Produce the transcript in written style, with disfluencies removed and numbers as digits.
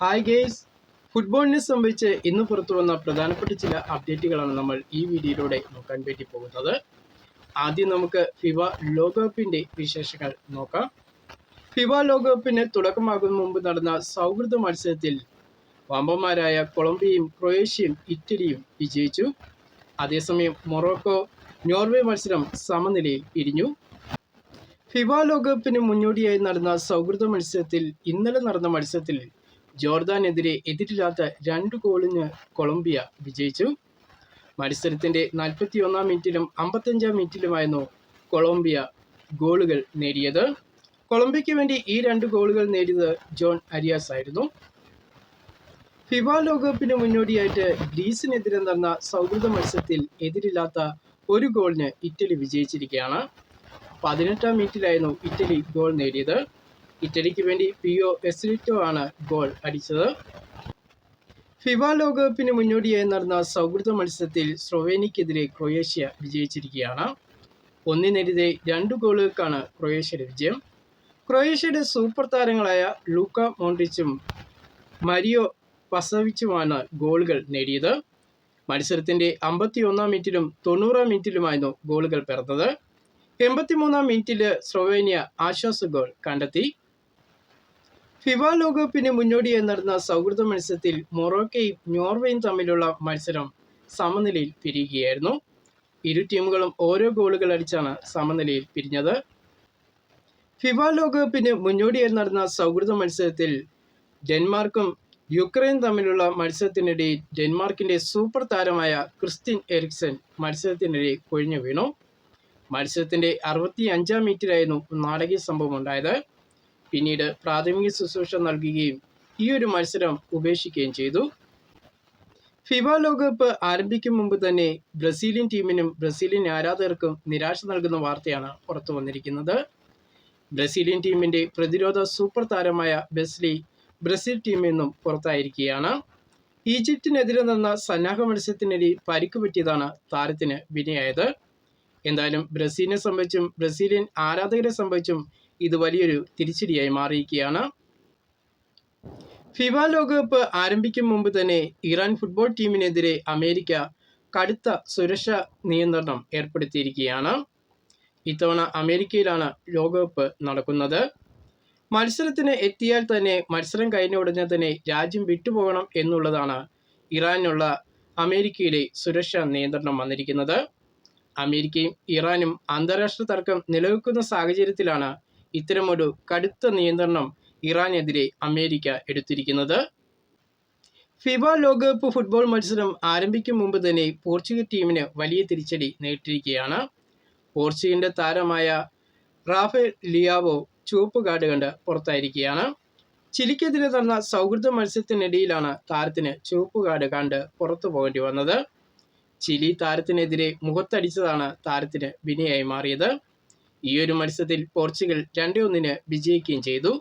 Hi guys, ഫുട്ബോളിനെ സംബന്ധിച്ച് ഇന്ന് പുറത്തു വന്ന പ്രധാനപ്പെട്ട ചില അപ്ഡേറ്റുകളാണ് നമ്മൾ ഈ വീഡിയോയിലൂടെ നോക്കാൻ വേണ്ടി പോകുന്നത്. ആദ്യം നമുക്ക് ഫിഫ ലോകകപ്പിൻ്റെ വിശേഷങ്ങൾ നോക്കാം. ഫിഫ ലോകകപ്പിന് തുടക്കമാകും മുമ്പ് നടന്ന സൗഹൃദ മത്സരത്തിൽ വമ്പന്മാരായ കൊളംബിയയും ക്രൊയേഷ്യയും ഇറ്റലിയും വിജയിച്ചു. അതേസമയം മൊറോക്കോ നോർവേ മത്സരം സമനിലയിൽ പിരിഞ്ഞു. ഫിഫ ലോകകപ്പിന് മുന്നോടിയായി നടന്ന സൗഹൃദ മത്സരത്തിൽ ഇന്നലെ നടന്ന മത്സരത്തിൽ ജോർദാനെതിരെ എതിരില്ലാത്ത 2 ഗോളിന് കൊളംബിയ വിജയിച്ചു. മത്സരത്തിൻ്റെ 41-ാം മിനിറ്റിലും 55-ാം മിനിറ്റിലുമായിരുന്നു കൊളംബിയ ഗോളുകൾ നേടിയത്. കൊളംബിയയ്ക്ക് വേണ്ടി ഈ 2 ഗോളുകൾ നേടിയത് ജോൺ അരിയാസ് ആയിരുന്നു. ഫിഫ ലോകകപ്പിന് മുന്നോടിയായിട്ട് ഗ്രീസിനെതിരെ നടന്ന സൗഹൃദ മത്സരത്തിൽ എതിരില്ലാത്ത 1 ഗോളിന് ഇറ്റലി വിജയിച്ചിരിക്കുകയാണ്. 18-ാം മിനിറ്റിലായിരുന്നു ഇറ്റലി ഗോൾ നേടിയത്. ഇറ്റലിക്ക് വേണ്ടി പിയോ എസ്ലിറ്റോ ആണ് ഗോൾ അടിച്ചത്. ഫിഫ ലോകകപ്പിന് മുന്നോടിയായി നടന്ന സൗഹൃദ മത്സരത്തിൽ സ്ലൊവേനിയക്കെതിരെ ക്രൊയേഷ്യ വിജയിച്ചിരിക്കുകയാണ്. 1-2 ഗോളുകൾക്കാണ് ക്രൊയേഷ്യയുടെ വിജയം. ക്രൊയേഷ്യയുടെ സൂപ്പർ താരങ്ങളായ ലൂക്ക മോൺട്രിച്ചും മരിയോ പസവിച്ചുമാണ് ഗോളുകൾ നേടിയത്. മത്സരത്തിൻ്റെ 51-ാം മിനിറ്റിലും 90-ാം മിനിറ്റിലുമായിരുന്നു ഗോളുകൾ പിറന്നത്. 83-ാം മിനിറ്റിൽ സ്ലൊവേനിയ ആശ്വാസ ഗോൾ കണ്ടെത്തി. ഫിഫ ലോകകപ്പിന് മുന്നോടിയായി നടന്ന സൗഹൃദ മത്സരത്തിൽ മൊറോക്കയും നോർവേയും തമ്മിലുള്ള മത്സരം സമനിലയിൽ പിരിയുകയായിരുന്നു. ഇരു ടീമുകളും ഓരോ ഗോളുകൾ അടിച്ചാണ് സമനിലയിൽ പിരിഞ്ഞത്. ഫിഫ ലോകകപ്പിന് മുന്നോടിയായി നടന്ന സൗഹൃദ മത്സരത്തിൽ ഡെൻമാർക്കും യുക്രൈനും തമ്മിലുള്ള മത്സരത്തിനിടയിൽ ഡെൻമാർക്കിൻ്റെ സൂപ്പർ താരമായ ക്രിസ്ത്യൻ എറിക്സൺ മത്സരത്തിനിടെ കൊഴിഞ്ഞു വീണു. മത്സരത്തിൻ്റെ 65-ാം മിനിറ്റിലായിരുന്നു നാടകീയ സംഭവം ഉണ്ടായത്. പിന്നീട് പ്രാഥമിക ശുശ്രൂഷ നൽകുകയും ഈ ഒരു മത്സരം ഉപേക്ഷിക്കുകയും ചെയ്തു. ഫിഫ ലോകകപ്പ് ആരംഭിക്കും മുമ്പ് തന്നെ ബ്രസീലിയൻ ടീമിനും ബ്രസീലിയൻ ആരാധകർക്കും നിരാശ നൽകുന്ന വാർത്തയാണ് പുറത്തു വന്നിരിക്കുന്നത്. ബ്രസീലിയൻ ടീമിൻ്റെ പ്രതിരോധ സൂപ്പർ താരമായ ബെസ്ലി ബ്രസീൽ ടീമിൽ നിന്നും പുറത്തായിരിക്കുകയാണ്. ഈജിപ്തിനെതിരെ നടന്ന സന്നാഹ മത്സരത്തിനിടെ പരിക്ക് പറ്റിയതാണ് താരത്തിന് വിനയായത്. എന്തായാലും ബ്രസീലിനെ സംബന്ധിച്ചും ബ്രസീലിയൻ ആരാധകരെ സംബന്ധിച്ചും ഇത് വലിയൊരു തിരിച്ചടിയായി മാറിയിരിക്കുകയാണ്. ഫിഫ ലോകകപ്പ് ആരംഭിക്കും മുമ്പ് തന്നെ ഇറാൻ ഫുട്ബോൾ ടീമിനെതിരെ അമേരിക്ക കടുത്ത സുരക്ഷാ നിയന്ത്രണം ഏർപ്പെടുത്തിയിരിക്കുകയാണ്. ഇത്തവണ അമേരിക്കയിലാണ് ലോകകപ്പ് നടക്കുന്നത്. മത്സരത്തിന് എത്തിയാൽ തന്നെ മത്സരം കഴിഞ്ഞ ഉടനെ തന്നെ രാജ്യം വിട്ടുപോകണം എന്നുള്ളതാണ് ഇറാനുള്ള അമേരിക്കയിലെ സുരക്ഷാ നിയന്ത്രണം വന്നിരിക്കുന്നത്. അമേരിക്കയും ഇറാനും അന്താരാഷ്ട്ര തർക്കം നിലനിൽക്കുന്ന സാഹചര്യത്തിലാണ് ഇത്തരമൊരു കടുത്ത നിയന്ത്രണം ഇറാനെതിരെ അമേരിക്ക എടുത്തിരിക്കുന്നത്. ഫിഫ ലോകകപ്പ് ഫുട്ബോൾ മത്സരം ആരംഭിക്കും മുമ്പ് തന്നെ പോർച്ചുഗൽ ടീമിന് വലിയ തിരിച്ചടി നേരിട്ടിരിക്കുകയാണ്. പോർച്ചുഗലിൻ്റെ താരമായ റാഫേൽ ലിയാവോ ചുവപ്പ് കാർഡ് കണ്ട് പുറത്തായിരിക്കുകയാണ്. ചിലിക്കെതിരെ നടന്ന സൗഹൃദ മത്സരത്തിനിടയിലാണ് താരത്തിന് ചുവപ്പ് കാർഡ് കണ്ട് പുറത്തു പോകേണ്ടി വന്നത്. ചിലി താരത്തിനെതിരെ മുഖത്തടിച്ചതാണ് താരത്തിന് വിനയായി മാറിയത്. ഈ ഒരു മത്സരത്തിൽ പോർച്ചുഗൽ 2-1 വിജയിക്കുകയും ചെയ്തു.